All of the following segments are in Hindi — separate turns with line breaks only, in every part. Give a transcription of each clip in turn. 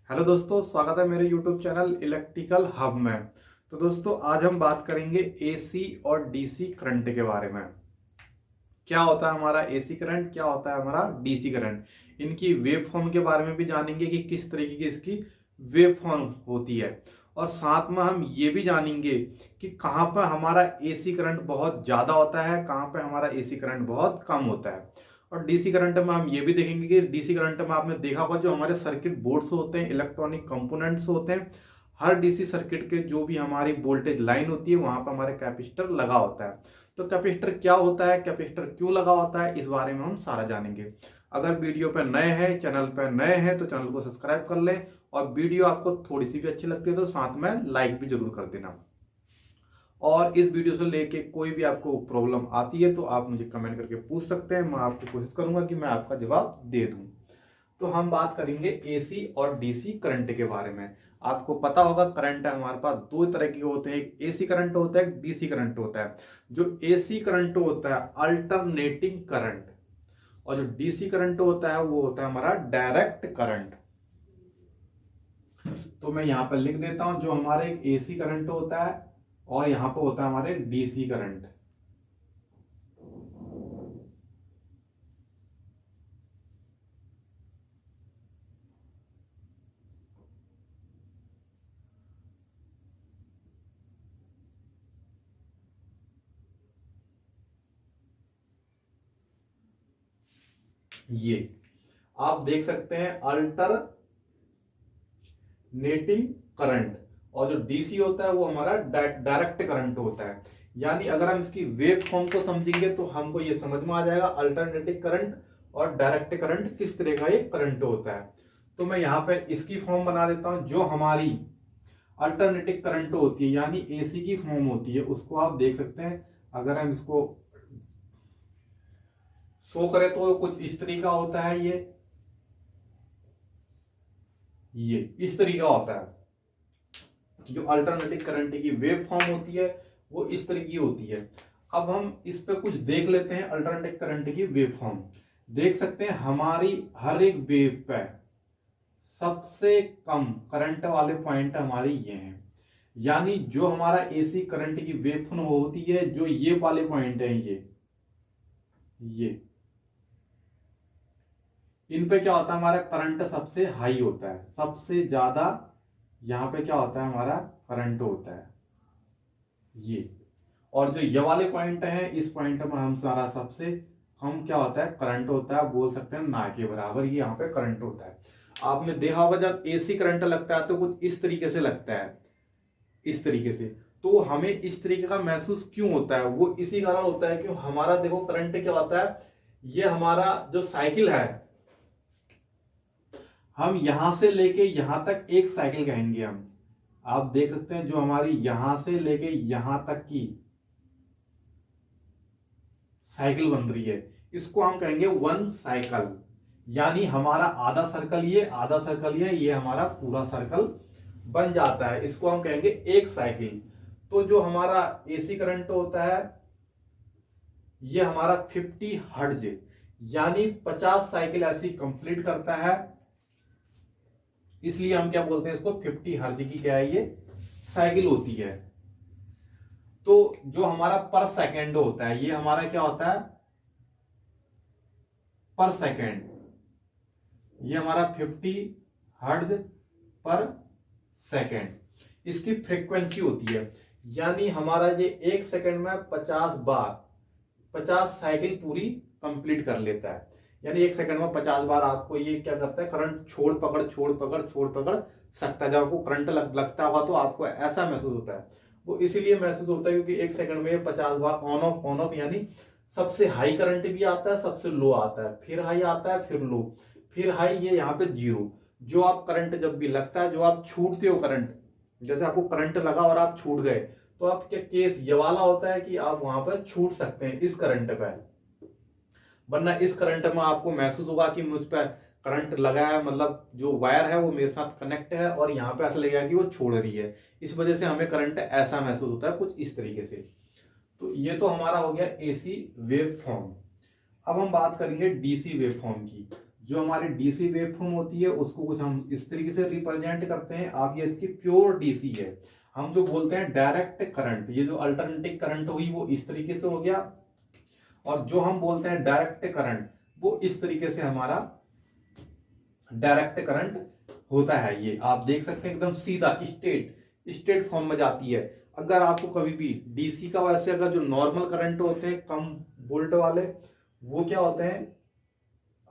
हेलो दोस्तों, स्वागत है मेरे YouTube चैनल इलेक्ट्रिकल हब में। तो दोस्तों आज हम बात करेंगे एसी और डीसी करंट के बारे में। क्या होता है हमारा एसी करंट, क्या होता है हमारा डीसी करंट, इनकी वेव फॉर्म के बारे में भी जानेंगे कि किस तरीके की इसकी वेव फॉर्म होती है। और साथ में हम ये भी जानेंगे कि कहाँ पर हमारा एसी करंट बहुत ज़्यादा होता है, कहाँ पर हमारा एसी करंट बहुत कम होता है। और डीसी करंट में हम ये भी देखेंगे कि डीसी करंट में आपने देखा होगा जो हमारे सर्किट बोर्ड्स होते हैं, इलेक्ट्रॉनिक कंपोनेंट्स होते हैं, हर डीसी सर्किट के जो भी हमारी वोल्टेज लाइन होती है वहां पर हमारे कैपेसिटर लगा होता है। तो कैपेसिटर क्या होता है, कैपेसिटर क्यों लगा होता है, इस बारे में हम सारा जानेंगे। अगर वीडियो पर नए हैं, चैनल पर नए हैं तो चैनल को सब्सक्राइब कर लें, और वीडियो आपको थोड़ी सी भी अच्छी लगती है तो साथ में लाइक भी जरूर कर देना। और इस वीडियो से लेके कोई भी आपको प्रॉब्लम आती है तो आप मुझे कमेंट करके पूछ सकते हैं, मैं आपको कोशिश करूंगा कि मैं आपका जवाब दे दूं। तो हम बात करेंगे एसी और डीसी करंट के बारे में। आपको पता होगा करंट हमारे पास दो तरह के होते हैं, एक एसी करंट होता है, एक डीसी करंट होता है। जो एसी करंट होता है अल्टरनेटिंग करंट, और जो डीसी करंट होता है वो होता है हमारा डायरेक्ट करंट। तो मैं यहां पर लिख देता हूं, जो हमारे एक एसी करंट होता है और यहां पर होता है हमारे डीसी करंट। ये आप देख सकते हैं अल्टरनेटिंग करंट। और जो डीसी होता है वो हमारा डायरेक्ट करंट होता है। यानी अगर हम इसकी वेव फॉर्म को समझेंगे तो हमको ये समझ में आ जाएगा अल्टरनेटिंग करंट और डायरेक्ट करंट किस तरह का ये करंट होता है। तो मैं यहां पर इसकी फॉर्म बना देता हूं। जो हमारी अल्टरनेटिंग करंट होती है यानी एसी की फॉर्म होती है, उसको आप देख सकते हैं। अगर हम इसको शो करें तो कुछ इस तरीका होता है। ये इस तरीका होता है। जो अल्टरनेटिंग करंट की वेव फॉर्म होती है वो इस तरह की होती है। अब हम इस पे कुछ देख लेते हैं। अल्टरनेटिंग करंट की वेव फॉर्म देख सकते हैं। हमारी हर एक वेव पे सबसे कम करंट वाले पॉइंट हमारे ये हैं। यानी जो हमारा एसी करंट की वेव फॉर्म होती है, जो ये वाले पॉइंट हैं, ये इन पे क्या होता है, हमारा करंट सबसे हाई होता है, सबसे ज्यादा यहां पे क्या होता है, हमारा करंट होता है ये। और जो ये वाले पॉइंट है, इस पॉइंट में हम सारा सबसे कम क्या होता है, करंट होता है। बोल सकते हैं ना के बराबर ये यहाँ पे करंट होता है। आपने देखा होगा जब एसी करंट लगता है तो कुछ इस तरीके से लगता है, इस तरीके से। तो हमें इस तरीके का महसूस क्यों होता है, वो इसी कारण होता है कि हमारा देखो करंट क्या होता है, ये हमारा जो साइकिल है, हम यहां से लेके यहां तक एक साइकिल कहेंगे हम। आप देख सकते हैं जो हमारी यहां से लेके यहां तक की साइकिल बन रही है, इसको हम कहेंगे वन साइकिल। यानी हमारा आधा सर्कल ये, आधा सर्कल ये हमारा पूरा सर्कल बन जाता है, इसको हम कहेंगे एक साइकिल। तो जो हमारा एसी करंट होता है ये हमारा 50 हर्ट्ज यानी 50 साइकिल ऐसी कंप्लीट करता है। इसलिए हम क्या बोलते हैं इसको, 50 हर्ट्ज की क्या है, ये साइकिल होती है। तो जो हमारा पर सेकेंड होता है, ये हमारा क्या होता है, पर सेकेंड। ये हमारा 50 हर्ट्ज पर सेकेंड इसकी फ्रीक्वेंसी होती है। यानी हमारा ये एक सेकेंड में 50 बार 50 साइकिल पूरी कंप्लीट कर लेता है। यानी एक सेकंड में 50 बार आपको ये क्या करता है, करंट छोड़ पकड़ सकता है। जब आपको करंट लगता होगा तो आपको ऐसा महसूस होता है। वो इसीलिए महसूस होता है क्योंकि एक सेकंड में 50 बार ऑन ऑफ यानी सबसे हाई करंट भी आता है, सबसे लो आता है, फिर हाई आता है, फिर लो, फिर हाई, ये यहाँ पे जीरो। जो आप करंट जब भी लगता है, जो आप छूटते हो करंट, जैसे आपको करंट लगा और आप छूट गए, तो आपके केस ये वाला होता है कि आप वहां पर छूट सकते हैं इस करंट पर। वरना इस करंट में आपको महसूस होगा कि मुझ पर करंट लगा है, मतलब जो वायर है वो मेरे साथ कनेक्ट है, और यहाँ पे ऐसा लगेगा कि वो छोड़ रही है। इस वजह से हमें करंट ऐसा महसूस होता है कुछ इस तरीके से। तो ये तो हमारा हो गया एसी वेव फॉर्म। अब हम बात करेंगे डीसी वेव फॉर्म की। जो हमारी डीसी वेवफॉर्म होती है उसको कुछ हम इस तरीके से रिप्रेजेंट करते हैं। आप ये इसकी प्योर डीसी है। हम जो बोलते हैं डायरेक्ट करंट, ये जो अल्टरनेटिंग करंट हुई वो इस तरीके से हो गया, और जो हम बोलते हैं डायरेक्ट करंट वो इस तरीके से हमारा डायरेक्ट करंट होता है। ये आप देख सकते हैं एकदम सीधा स्टेट फॉर्म में जाती है। अगर आपको कभी भी डीसी का, वैसे अगर जो नॉर्मल करंट होते हैं कम वोल्ट वाले, वो क्या होते हैं,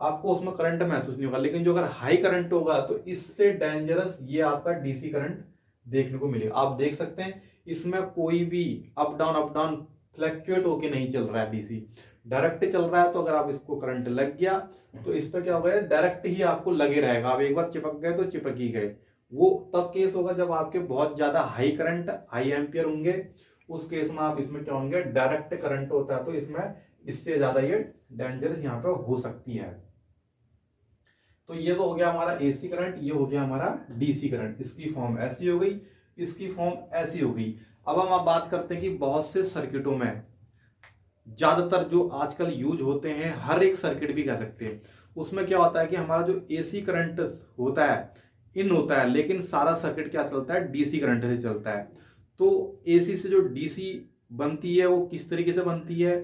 आपको उसमें करंट महसूस नहीं होगा, लेकिन जो अगर हाई करंट होगा तो इससे डेंजरस ये आपका डीसी करंट देखने को मिलेगा। आप देख सकते हैं इसमें कोई भी अप डाउन फ्लक्चुएट होके नहीं चल रहा है, डीसी डायरेक्ट चल रहा है। तो अगर आप इसको करंट लग गया तो इस पर क्या होगा, डायरेक्ट ही आपको लगे रहेगा। आप एक बार चिपक गए तो चिपक ही गए। वो तब केस होगा जब आपके बहुत ज्यादा हाई करंट, हाई एम्पियर होंगे, उस केस में आप इसमें क्या होंगे, डायरेक्ट करंट होता है तो इसमें इससे ज्यादा ये डेंजरस यहाँ पे हो सकती है। तो ये तो हो गया हमारा एसी करंट, ये हो गया हमारा डीसी करंट। इसकी फॉर्म ऐसी हो गई, इसकी फॉर्म ऐसी हो गई। अब हम आप बात करते हैं कि बहुत से सर्किटों में ज्यादातर जो आजकल यूज होते हैं, हर एक सर्किट भी कह सकते हैं, उसमें क्या होता है कि हमारा जो एसी करंट होता है इन होता है, लेकिन सारा सर्किट क्या चलता है, डीसी करंट से चलता है। तो एसी से जो डीसी बनती है वो किस तरीके से बनती है,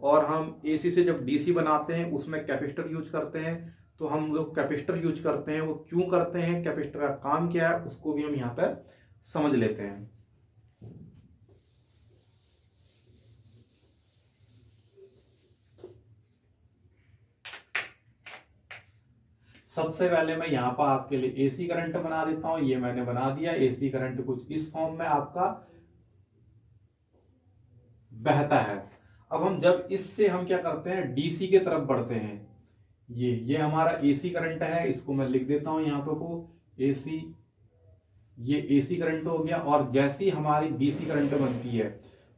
और हम एसी से जब डीसी बनाते हैं उसमें कैपेसिटर यूज करते हैं। तो हम लोग कैपेसिटर यूज करते हैं, वो क्यों करते हैं, कैपेसिटर का काम क्या है, उसको भी हम यहाँ पे समझ लेते हैं। सबसे पहले मैं यहाँ पर आपके लिए एसी करंट बना देता हूं। ये मैंने बना दिया। एसी करंट कुछ इस फॉर्म में आपका बहता है। अब हम जब इससे हम क्या करते हैं, डीसी की तरफ बढ़ते हैं। ये हमारा एसी करंट है, इसको मैं लिख देता हूं यहाँ पे को एसी, ये एसी करंट हो गया। और जैसी हमारी डीसी करंट बनती है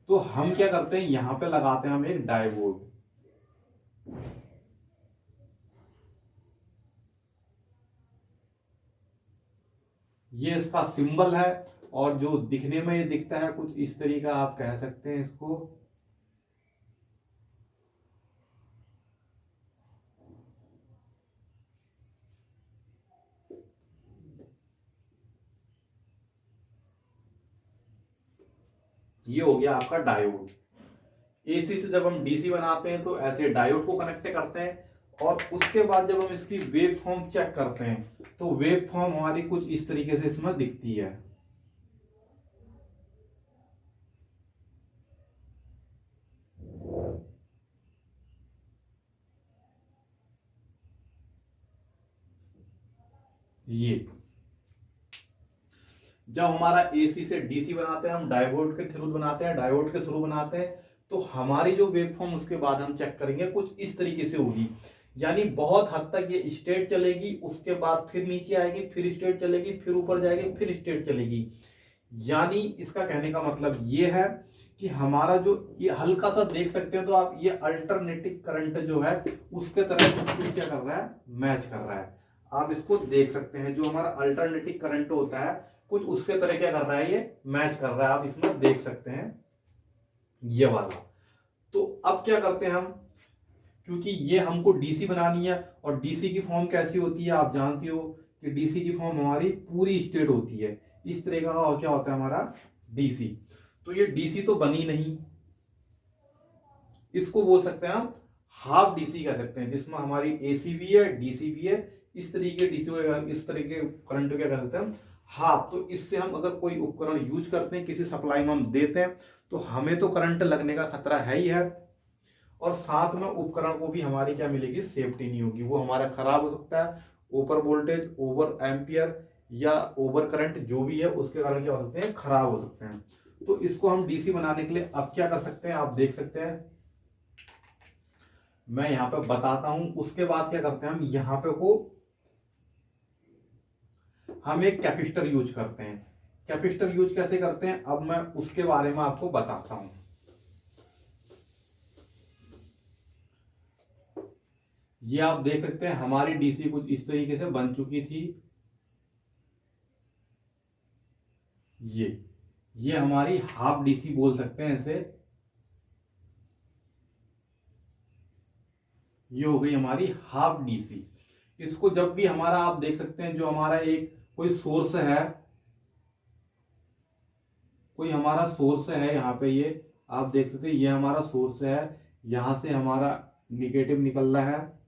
तो हम क्या करते हैं, यहाँ पे लगाते हैं हम एक डायोड। ये इसका सिंबल है, और जो दिखने में ये दिखता है कुछ इस तरीके का, आप कह सकते हैं इसको। ये हो गया आपका डायोड। एसी से जब हम डीसी बनाते हैं तो ऐसे डायोड को कनेक्ट करते हैं, और उसके बाद जब हम इसकी वेव फॉर्म चेक करते हैं तो वेव फॉर्म हमारी कुछ इस तरीके से इसमें दिखती है। ये जब हमारा एसी से डीसी बनाते हैं, हम डायोड के थ्रू बनाते हैं, डायोड के थ्रू बनाते हैं, तो हमारी जो वेवफॉर्म उसके बाद हम चेक करेंगे कुछ इस तरीके से होगी। यानी बहुत हद तक ये स्टेट चलेगी, उसके बाद फिर नीचे आएगी, फिर स्टेट चलेगी, फिर ऊपर जाएगी, फिर स्टेट चलेगी। यानी इसका कहने का मतलब ये है कि हमारा जो ये हल्का सा देख सकते हैं तो आप, ये अल्टरनेटिंग करंट जो है उसके तरह कुछ क्या कर रहा है, मैच कर रहा है। आप इसको देख सकते हैं, जो हमारा अल्टरनेटिंग करंट होता है कुछ उसके तरह क्या कर रहा है, ये मैच कर रहा है। आप इसमें देख सकते हैं ये वाला। तो अब क्या करते हैं हम, क्योंकि ये हमको डीसी बनानी है, और डीसी की फॉर्म कैसी होती है आप जानती हो कि डीसी की फॉर्म हमारी पूरी स्टेट होती है इस तरह का। और क्या होता है हमारा डीसी। तो ये डीसी तो बनी नहीं, इसको बोल सकते हैं हम हाफ डीसी कह सकते हैं, जिसमें हमारी एसी भी है, डीसी भी है। इस तरीके डीसी, इस तरीके करंट क्या कह सकते हैं हम, हाफ। तो इससे हम अगर कोई उपकरण यूज करते हैं, किसी सप्लाई में हम देते हैं, तो हमें तो करंट लगने का खतरा है ही है, और साथ में उपकरण को भी हमारी क्या मिलेगी, सेफ्टी नहीं होगी। वो हमारा खराब हो सकता है, ओवर वोल्टेज, ओवर एम्पियर या ओवर करंट जो भी है उसके कारण क्या हो सकते हैं, खराब हो सकते हैं। तो इसको हम डीसी बनाने के लिए अब क्या कर सकते हैं, आप देख सकते हैं, मैं यहां पे बताता हूं। उसके बाद क्या करते हैं हम, यहां पे को हम एक कैपेसिटर यूज करते हैं। कैपेसिटर यूज कैसे करते हैं, अब मैं उसके बारे में आपको बताता हूं। ये आप देख सकते हैं हमारी डीसी कुछ इस तरीके से बन चुकी थी। ये हमारी हाफ डीसी बोल सकते हैं इसे। ये हो गई हमारी हाफ डीसी। इसको जब भी हमारा, आप देख सकते हैं, जो हमारा एक कोई सोर्स है, कोई हमारा सोर्स है यहाँ पे, ये आप देख सकते हैं, ये हमारा सोर्स है, यहां से हमारा निगेटिव निकल रहा है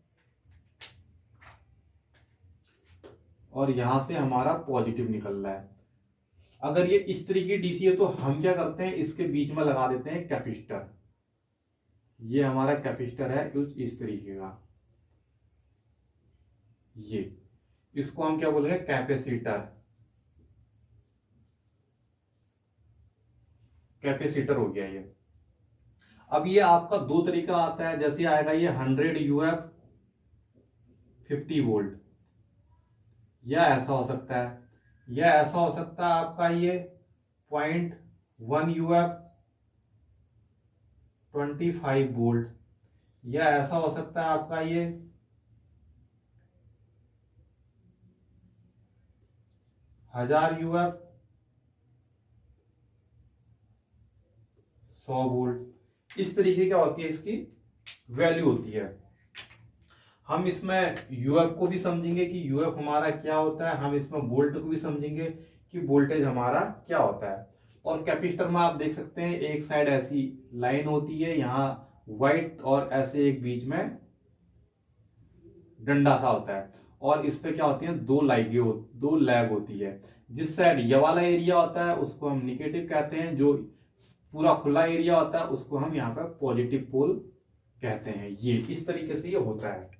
और यहां से हमारा पॉजिटिव निकल रहा है। अगर ये इस तरीके की डीसी है तो हम क्या करते हैं, इसके बीच में लगा देते हैं कैपेसिटर। ये हमारा कैपेसिटर है कुछ इस तरीके का, ये इसको हम क्या बोलेंगे, कैपेसिटर। कैपेसिटर हो गया ये। अब ये आपका दो तरीका आता है, जैसे आएगा ये 100 यूएफ 50 वोल्ट, या ऐसा हो सकता है, या ऐसा हो सकता है आपका ये 0.1 यूएफ 25 वोल्ट, या ऐसा हो सकता है आपका ये 1000 यूएफ 100 वोल्ट। इस तरीके क्या होती है, इसकी वैल्यू होती है। हम इसमें यूएफ को भी समझेंगे कि यूएफ हमारा क्या होता है, हम इसमें वोल्ट को भी समझेंगे कि वोल्टेज हमारा क्या होता है। और कैपेसिटर में आप देख सकते हैं एक साइड ऐसी लाइन होती है, यहाँ व्हाइट, और ऐसे एक बीच में डंडा सा होता है, और इस पे क्या होती है, दो लैग होती है। जिस साइड ये वाला एरिया होता है उसको हम निगेटिव कहते हैं, जो पूरा खुला एरिया होता है उसको हम यहाँ पे पॉजिटिव पोल कहते हैं। ये इस तरीके से ये होता है।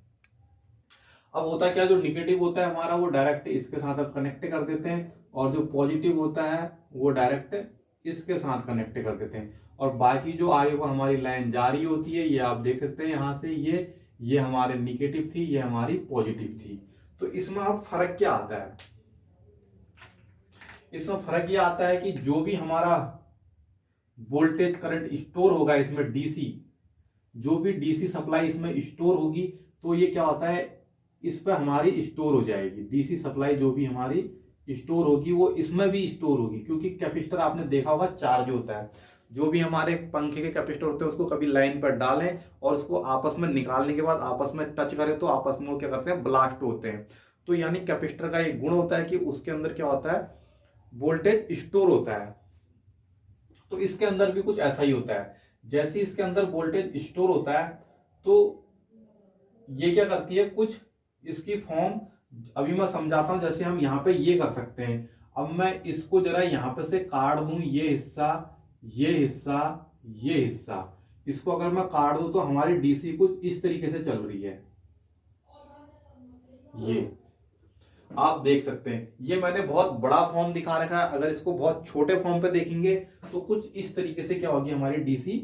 अब होता क्या, जो निगेटिव होता है हमारा वो डायरेक्ट इसके साथ अब कनेक्ट कर देते हैं, और जो पॉजिटिव होता है वो डायरेक्ट इसके साथ कनेक्ट कर देते हैं। और बाकी जो आगे को हमारी लाइन जारी होती है, ये आप देख सकते हैं यहाँ से, ये हमारे निगेटिव थी, ये हमारी पॉजिटिव थी। तो इसमें अब फर्क क्या आता है, इसमें फर्क ये आता है कि जो भी हमारा वोल्टेज करंट स्टोर होगा इसमें, डीसी, जो भी डीसी सप्लाई इसमें स्टोर होगी, तो ये क्या होता है, इस पर हमारी स्टोर हो जाएगी। डीसी सप्लाई जो भी हमारी स्टोर होगी वो इसमें भी स्टोर होगी, क्योंकि कैपेसिटर आपने देखा होगा चार्ज होता है। जो भी हमारे पंखे के कैपेसिटर होते हैं उसको कभी लाइन पर डालें और उसको आपस में निकालने के बाद आपस में टच करें तो आपस में वो क्या करते हैं, ब्लास्ट होते हैं। तो यानी कैपेसिटर का एक गुण होता है कि उसके अंदर क्या होता है, वोल्टेज स्टोर होता है। तो इसके अंदर भी कुछ ऐसा ही होता है, जैसे इसके अंदर वोल्टेज स्टोर होता है तो ये क्या करती है, कुछ इसकी फॉर्म अभी मैं समझाता हूं। जैसे हम यहाँ पे ये कर सकते हैं, अब मैं इसको जरा यहाँ पे से काट दूं, ये हिस्सा, ये हिस्सा, ये हिस्सा, इसको अगर मैं काट दूं तो हमारी डीसी कुछ इस तरीके से चल रही है। ये आप देख सकते हैं, ये मैंने बहुत बड़ा फॉर्म दिखा रखा है। अगर इसको बहुत छोटे फॉर्म पे देखेंगे तो कुछ इस तरीके से क्या होगी, हमारी डीसी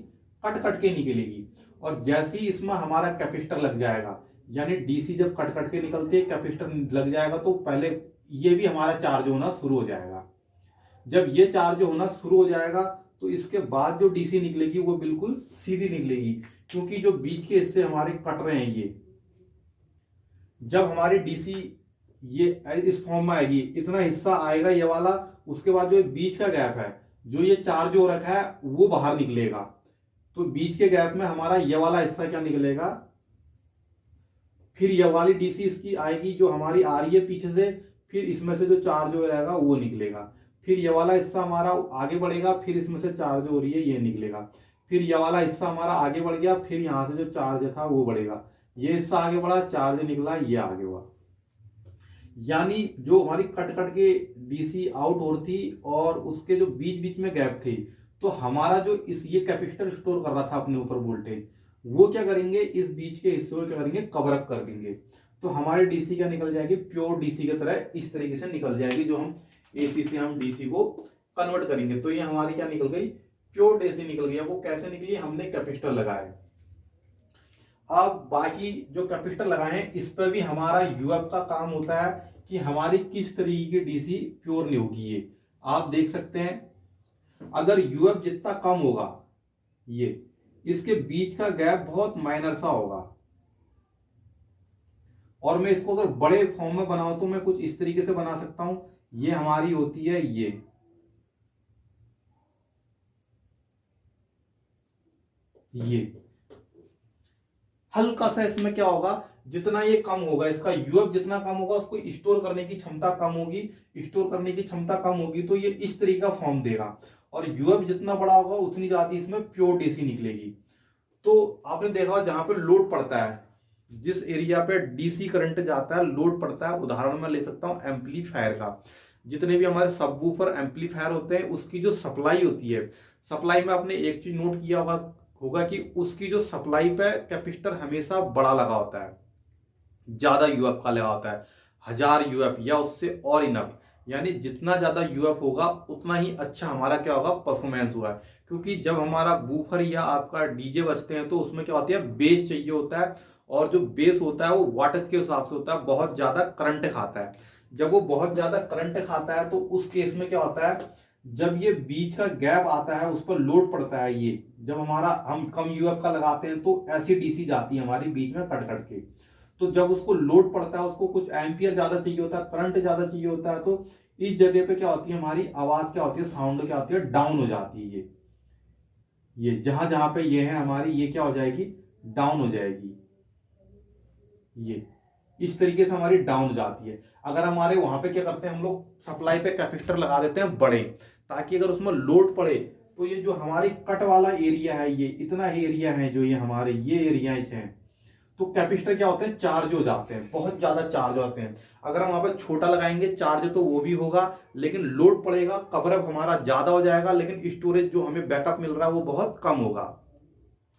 कट कट के निकलेगी। और जैसे ही इसमें हमारा कैपेसिटर लग जाएगा, यानी डीसी जब कट कट के निकलती है, कैपेसिटर लग जाएगा, तो पहले ये भी हमारा चार्ज होना शुरू हो जाएगा। जब ये चार्ज होना शुरू हो जाएगा तो इसके बाद जो डीसी निकलेगी वो बिल्कुल सीधी निकलेगी, क्योंकि जो बीच के हिस्से हमारे कट रहे हैं, ये जब हमारी डीसी ये इस फॉर्म में आएगी, इतना हिस्सा आएगा ये वाला, उसके बाद जो बीच का गैप है, जो ये चार्ज हो रखा है वो बाहर निकलेगा। तो बीच के गैप में हमारा ये वाला हिस्सा क्या निकलेगा, फिर ये वाली डीसी इसकी आएगी जो हमारी आ रही है पीछे से, फिर इसमें से जो चार्ज हो रहेगा वो निकलेगा। फिर ये वाला हिस्सा हमारा आगे बढ़ेगा, फिर इसमें से चार्ज हो रही है ये निकलेगा। फिर ये वाला हिस्सा हमारा आगे बढ़ गया, फिर यहां से जो चार्ज था वो बढ़ेगा, ये हिस्सा आगे बढ़ा, चार्ज निकला, ये आगे हुआ। यानी जो हमारी कट कट के डीसी आउट हो रही थी और उसके जो बीच बीच में गैप थी, तो हमारा जो ये कैपेसिटर स्टोर कर रहा था अपने ऊपर वोल्टेज, वो क्या करेंगे, इस बीच के हिस्से को क्या करेंगे, कवर अप कर देंगे। तो हमारी डीसी क्या निकल जाएगी, प्योर डीसी की तरह इस तरीके से निकल जाएगी। जो हम एसी से हम डीसी को कन्वर्ट करेंगे तो ये हमारी क्या निकल गई, प्योर डीसी निकल गई। वो कैसे निकली, हमने कैपेसिटर लगाया। अब बाकी जो कैपेसिटर लगाए हैं इस पर भी हमारा यूएफ का काम होता है कि हमारी किस तरीके की डीसी प्योर नहीं होगी। ये आप देख सकते हैं, अगर यूएफ जितना कम होगा, ये इसके बीच का गैप बहुत माइनर सा होगा, और मैं इसको अगर बड़े फॉर्म में बनाऊं तो मैं कुछ इस तरीके से बना सकता हूं। ये हमारी होती है ये हल्का सा इसमें क्या होगा, जितना ये कम होगा, इसका यूएफ जितना कम होगा, उसको स्टोर करने की क्षमता कम होगी, स्टोर करने की क्षमता कम होगी तो ये इस तरीके का फॉर्म देगा। और यूएफ जितना बड़ा होगा उतनी ज्यादा इसमें प्योर डीसी निकलेगी। तो आपने देखा होगा जहां पे लोड पड़ता है, जिस एरिया पे डीसी करंट जाता है, लोड पड़ता है, उदाहरण मैं ले सकता हूं एम्पलीफायर का। जितने भी हमारे सबवूफर एम्पलीफायर होते हैं उसकी जो सप्लाई होती है, सप्लाई में आपने एक चीज नोट किया होगा कि उसकी जो सप्लाई पे कैपेसिटर हमेशा बड़ा लगा होता है, ज्यादा यूएफ का लगा होता है, 1000 यूएफ या उससे और इनफ। यानी जितना ज्यादा यूएफ होगा उतना ही अच्छा हमारा क्या होगा, परफॉर्मेंस हुआ है। क्योंकि जब हमारा बूफर या आपका डीजे बजते हैं तो उसमें क्या होती है, बेस चाहिए होता है, और जो बेस होता है वो वाटेज के हिसाब से होता है, बहुत ज्यादा करंट खाता है। जब वो बहुत ज्यादा करंट खाता है तो उस केस में क्या होता है, जब ये बीच का गैप आता है उस पर लोड पड़ता है, ये जब हमारा हम कम यूएफ का लगाते हैं तो ऐसी डीसी जाती है हमारी बीच में कट कट के। तो जब उसको लोड पड़ता है, उसको कुछ एम्पियर ज्यादा चाहिए होता है, करंट ज्यादा चाहिए होता है, तो इस जगह पे क्या होती है, हमारी आवाज क्या होती है, साउंड क्या होती है, डाउन हो जाती है। ये जहां जहां पे ये है हमारी, ये क्या हो जाएगी, डाउन हो जाएगी। ये इस तरीके से हमारी डाउन हो जाती है। अगर हमारे वहां पे क्या करते हैं हम लोग, सप्लाई पे कैपेसिटर लगा देते हैं बड़े, ताकि अगर उसमें लोड पड़े तो ये जो हमारी कट वाला एरिया है, ये इतना एरिया है जो ये हमारे ये एरिया हैं, तो कैपेसिटर क्या होते हैं, चार्ज हो जाते हैं, बहुत ज्यादा चार्ज होते हैं। अगर हम वहां पर छोटा लगाएंगे चार्ज तो वो भी होगा, लेकिन लोड पड़ेगा, कवरेज हमारा ज्यादा हो जाएगा, लेकिन स्टोरेज जो हमें बैकअप मिल रहा है वो बहुत कम होगा।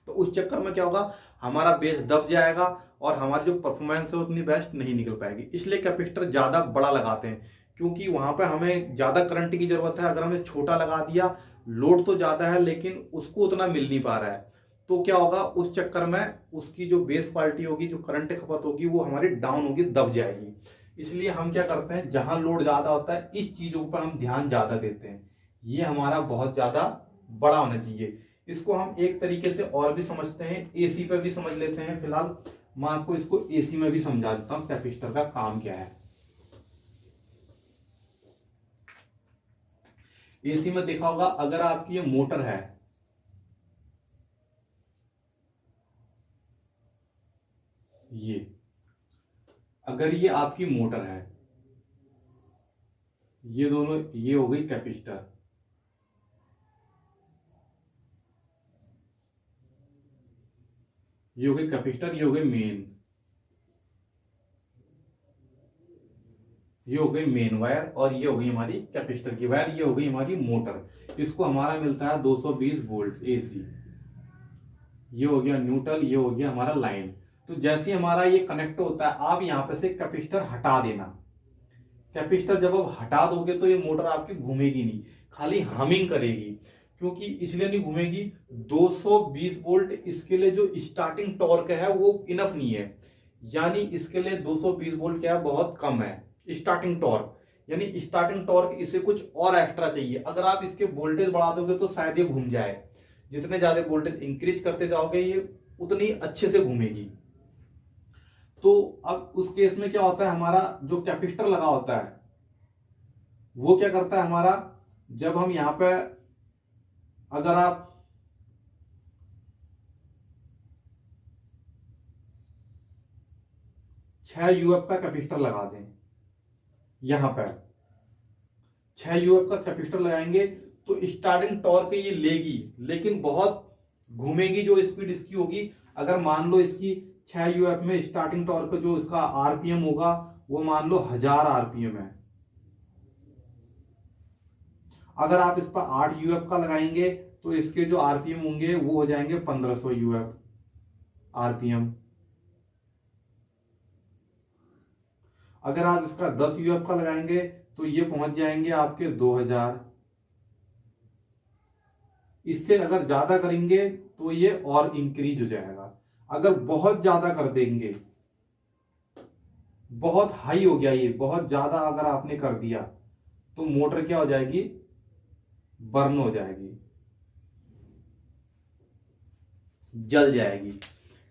तो उस चक्कर में क्या होगा, हमारा बेस दब जाएगा और हमारी जो परफॉर्मेंस है उतनी बेस्ट नहीं निकल पाएगी। इसलिए कैपेसिटर ज्यादा बड़ा लगाते हैं, क्योंकि वहां पर हमें ज्यादा करंट की जरूरत है। अगर हमें छोटा लगा दिया, लोड तो ज्यादा है लेकिन उसको उतना मिल नहीं पा रहा है, तो क्या होगा, उस चक्कर में उसकी जो बेस क्वालिटी होगी, जो करंट खपत होगी, वो हमारी डाउन होगी, दब जाएगी। इसलिए हम क्या करते हैं, जहां लोड ज्यादा होता है इस चीजों पर हम ध्यान ज्यादा देते हैं। ये हमारा बहुत ज्यादा बड़ा होना चाहिए। इसको हम एक तरीके से और भी समझते हैं, एसी पे भी समझ लेते हैं। फिलहाल मैं आपको इसको एसी में भी समझा देता हूं, कैपेसिटर का काम क्या है। एसी में देखा होगा, अगर आपकी ये मोटर है, ये अगर ये आपकी मोटर है, ये दोनों, ये हो गई कैपेसिटर, ये हो गई कैपेसिटर, ये हो गई मेन, ये हो गई मेन वायर, और ये हो गई हमारी कैपेसिटर की वायर, ये हो गई हमारी मोटर। इसको हमारा मिलता है 220 वोल्ट एसी। ये हो गया न्यूट्रल, ये हो गया हमारा लाइन। तो जैसे ही हमारा ये कनेक्ट होता है, आप यहां पे से कैपेसिटर हटा देना। कैपेसिटर जब आप हटा दोगे तो ये मोटर आपकी घूमेगी नहीं, खाली हमिंग करेगी। क्योंकि इसलिए नहीं घूमेगी, 220 वोल्ट इसके लिए जो स्टार्टिंग टॉर्क है वो इनफ नहीं है। यानी इसके लिए 220 वोल्ट क्या है, बहुत कम है स्टार्टिंग टॉर्क। यानी स्टार्टिंग टॉर्क इसे कुछ और एक्स्ट्रा चाहिए। अगर आप इसके वोल्टेज बढ़ा दोगे तो शायद ये घूम जाए। जितने ज्यादा वोल्टेज इंक्रीज करते जाओगे ये उतनी अच्छे से घूमेगी। तो अब उस केस में क्या होता है, हमारा जो कैपेसिटर लगा होता है वो क्या करता है हमारा, जब हम यहां पे, अगर आप छह यूएफ का कैपेसिटर लगा दें, यहां पर 6 यूएफ का कैपेसिटर लगाएंगे तो स्टार्टिंग टॉर्क ये लेगी, लेकिन बहुत घूमेगी। जो स्पीड इसकी होगी, अगर मान लो इसकी 6 यूएफ में स्टार्टिंग टॉर्क जो इसका आरपीएम होगा वो मान लो 1000 आरपीएम है। अगर आप इस पर 8 यूएफ का लगाएंगे तो इसके जो आरपीएम होंगे वो हो जाएंगे 1500 यूएफ आरपीएम। अगर आप इसका 10 यूएफ का लगाएंगे तो ये पहुंच जाएंगे आपके 2000। इससे अगर ज्यादा करेंगे तो ये और इंक्रीज हो जाएगा। अगर बहुत ज्यादा कर देंगे, बहुत हाई हो गया, ये बहुत ज्यादा अगर आपने कर दिया तो मोटर क्या हो जाएगी, बर्न हो जाएगी, जल जाएगी।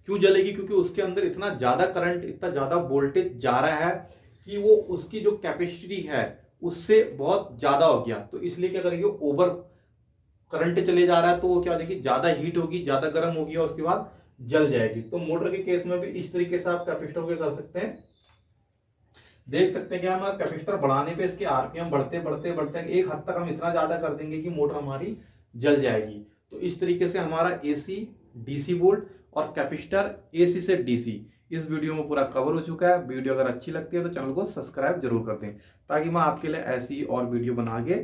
क्यों जलेगी, क्योंकि उसके अंदर इतना ज्यादा करंट, इतना ज्यादा वोल्टेज जा रहा है कि वो उसकी जो कैपेसिटी है उससे बहुत ज्यादा हो गया। तो इसलिए क्या करेंगे, ओवर करंट चले जा रहा है तो वो क्या हो जाएगी, ज्यादा हीट होगी, ज्यादा गर्म होगी और उसके बाद जल जाएगी। तो मोटर के केस में भी इस तरीके से आप कैपेसिटर को कर सकते हैं, देख सकते हैं कि हम कैपेसिटर बढ़ाने पे इसके आरपीएम बढ़ते बढ़ते बढ़ते एक हद तक हम इतना ज्यादा कर देंगे कि मोटर हमारी जल जाएगी। तो इस तरीके से हमारा एसी, डीसी वोल्ट और कैपेसिटर एसी से डीसी इस वीडियो में पूरा कवर हो चुका है। वीडियो अगर अच्छी लगती है तो चैनल को सब्सक्राइब जरूर कर दें, ताकि मैं आपके लिए ऐसी और वीडियो बना के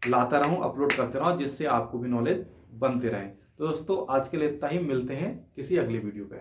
लाता रहूं, अपलोड करते रहूं, जिससे आपको भी नॉलेज बनते रहे। तो दोस्तों आज के लिए इतना ही, मिलते हैं किसी अगली वीडियो पे।